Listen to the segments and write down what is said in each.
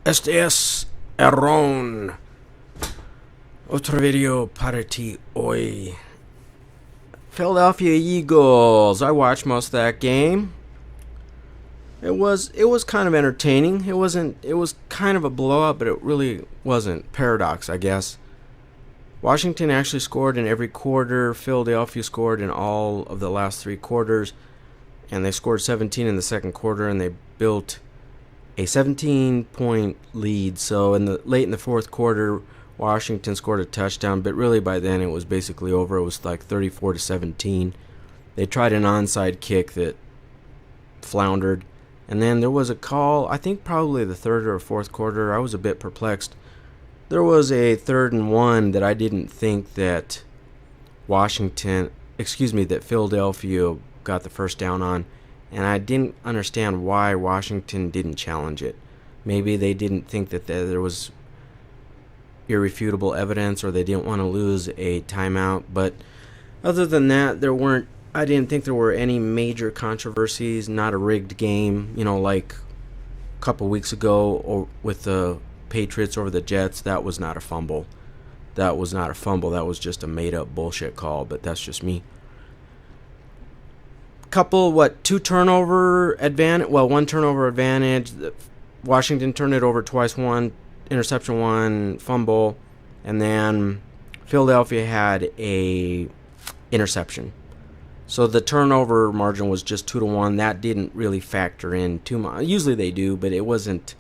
Este es Erron. Otro video para ti hoy. Philadelphia Eagles. I watched most of that game. It was kind of entertaining. It was kind of a blowout, but it really wasn't. Paradox, I guess. Washington actually scored in every quarter. Philadelphia scored in all of the last 3 quarters, and they scored 17 in the second quarter, and they built a 17-point lead. So late in the fourth quarter, Washington scored a touchdown, but really by then it was basically over. It was like 34-17. They tried an onside kick that floundered, and then there was a call, I think probably the third or fourth quarter. I was a bit perplexed. There was a 3rd and 1 that I didn't think that that Philadelphia got the first down on, and I didn't understand why Washington didn't challenge it. Maybe they didn't think that there was irrefutable evidence, or they didn't want to lose a timeout. But other than that, I didn't think there were any major controversies. Not a rigged game, like a couple weeks ago or with the Patriots over the Jets. That was not a fumble. That was just a made-up bullshit call, but that's just me. One turnover advantage. Washington turned it over twice, one interception, one fumble, and then Philadelphia had a interception. So the turnover margin was just 2-1. That didn't really factor in too much. Usually they do, but it wasn't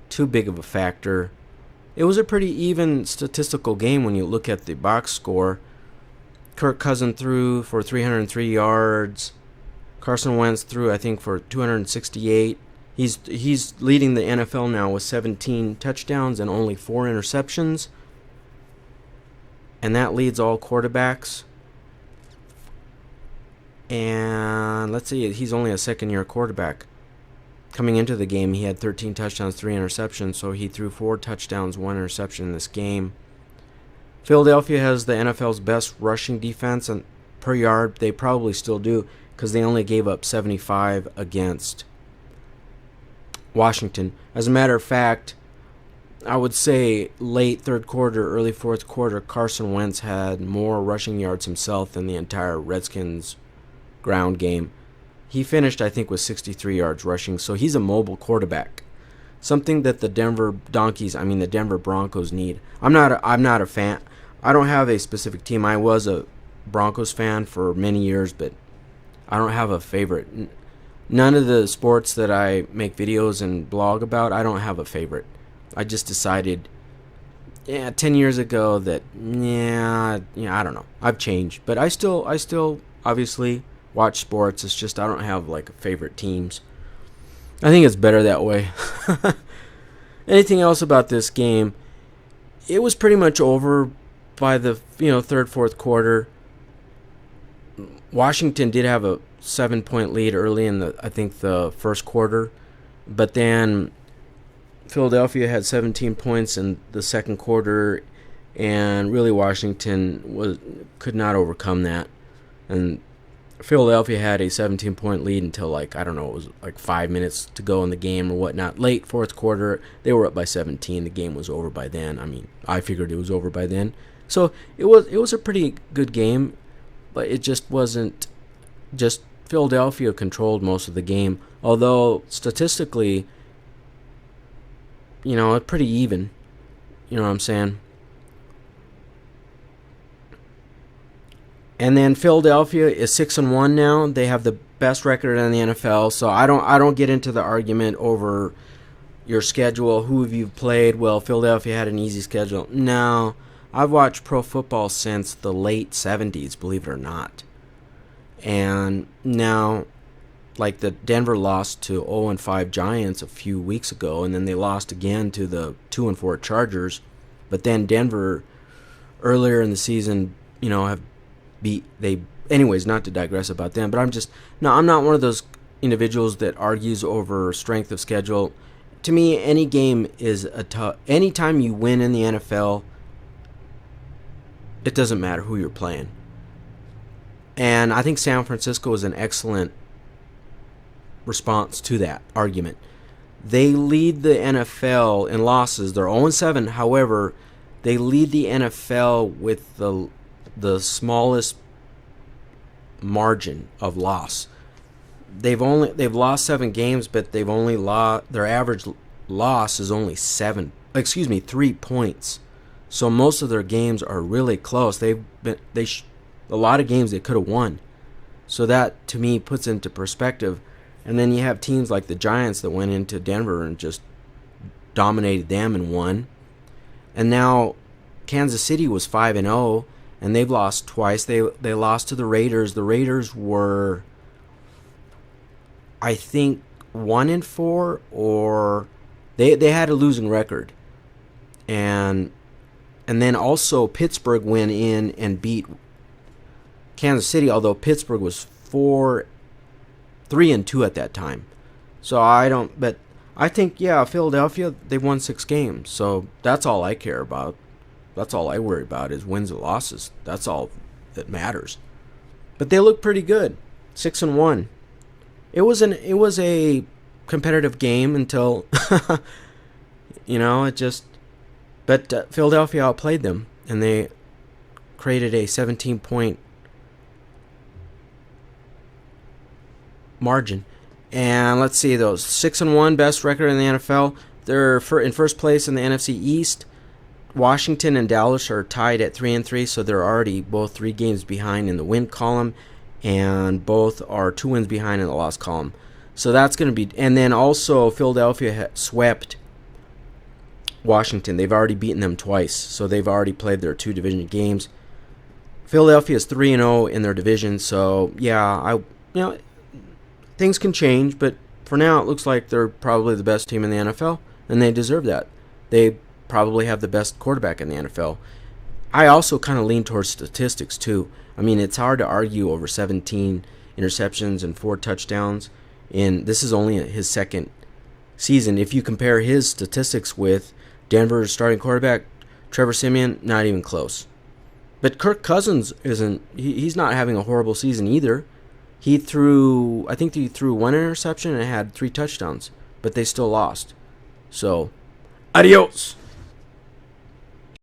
too big of a factor. It was a pretty even statistical game when you look at the box score. Kirk Cousins threw for 303 yards. Carson Wentz threw, I think, for 268. He's leading the NFL now with 17 touchdowns and only 4 interceptions. And that leads all quarterbacks. And let's see, he's only a second-year quarterback. Coming into the game, he had 13 touchdowns, 3 interceptions, so he threw 4 touchdowns, 1 interception in this game. Philadelphia has the NFL's best rushing defense and per yard. They probably still do, because they only gave up 75 against Washington. As a matter of fact, I would say late third quarter, early fourth quarter, Carson Wentz had more rushing yards himself than the entire Redskins ground game. He finished, I think, with 63 yards rushing, so he's a mobile quarterback. Something that the Denver Broncos need. I'm not a fan. I don't have a specific team. I was a Broncos fan for many years, but I don't have a favorite. None of the sports that I make videos and blog about, I don't have a favorite. I just decided 10 years ago that I don't know. I've changed, but I still obviously watch sports. It's just I don't have like favorite teams. I think it's better that way. Anything else about this game? It was pretty much over by the third, fourth quarter. Washington did have a 7-point lead early in the first quarter, but then Philadelphia had 17 points in the second quarter, and really Washington could not overcome that. And Philadelphia had a 17-point lead until it was 5 minutes to go in the game or whatnot. Late fourth quarter, they were up by 17. The game was over by then. I figured it was over by then. So it was a pretty good game, but it just wasn't. Just Philadelphia controlled most of the game, although statistically, it's pretty even. You know what I'm saying? And then Philadelphia is 6-1 now. They have the best record in the NFL. So I don't get into the argument over your schedule. Who have you played? Well, Philadelphia had an easy schedule. No, I've watched pro football since the late 70s, believe it or not. And now, the Denver lost to 0-5 Giants a few weeks ago, and then they lost again to the 2-4 Chargers. But then Denver, earlier in the season, have anyways, not to digress about them, but I'm not one of those individuals that argues over strength of schedule. To me, any game is anytime you win in the NFL, it doesn't matter who you're playing. And I think San Francisco is an excellent response to that argument. They lead the NFL in losses. They're 0-7. However, they lead the NFL with the smallest margin of loss. They've lost 7 games, but they've only lost, their average loss is only 3 points. So most of their games are really close. A lot of games they could have won. So that to me puts into perspective. And then you have teams like the Giants that went into Denver and just dominated them and won. And now Kansas City was 5-0, and they've lost twice. They lost to the Raiders. The Raiders were, I think, 1-4, or they had a losing record. And then also Pittsburgh went in and beat Kansas City, although Pittsburgh was 3-2 at that time. So but I think, Philadelphia, they won 6 games. So that's all I care about. That's all I worry about is wins and losses. That's all that matters. But they look pretty good. 6-1. It was a competitive game until but Philadelphia outplayed them, and they created a 17-point margin. And let's see, those 6-1 best record in the NFL. They're in first place in the NFC East. Washington and Dallas are tied at 3-3, so they're already both 3 games behind in the win column, and both are 2 wins behind in the loss column. So that's going to be, and then also Philadelphia swept Washington. They've already beaten them twice, so they've already played their 2 division games. Philadelphia is 3-0 in their division, so things can change, but for now it looks like they're probably the best team in the NFL, and they deserve that. They probably have the best quarterback in the NFL. I also kind of lean towards statistics too. I mean, it's hard to argue over 17 interceptions and 4 touchdowns, and this is only his second season. If you compare his statistics with Denver's starting quarterback, Trevor Siemian, not even close. But Kirk Cousins he's not having a horrible season either. I think he threw 1 interception and had 3 touchdowns, but they still lost. So, adios!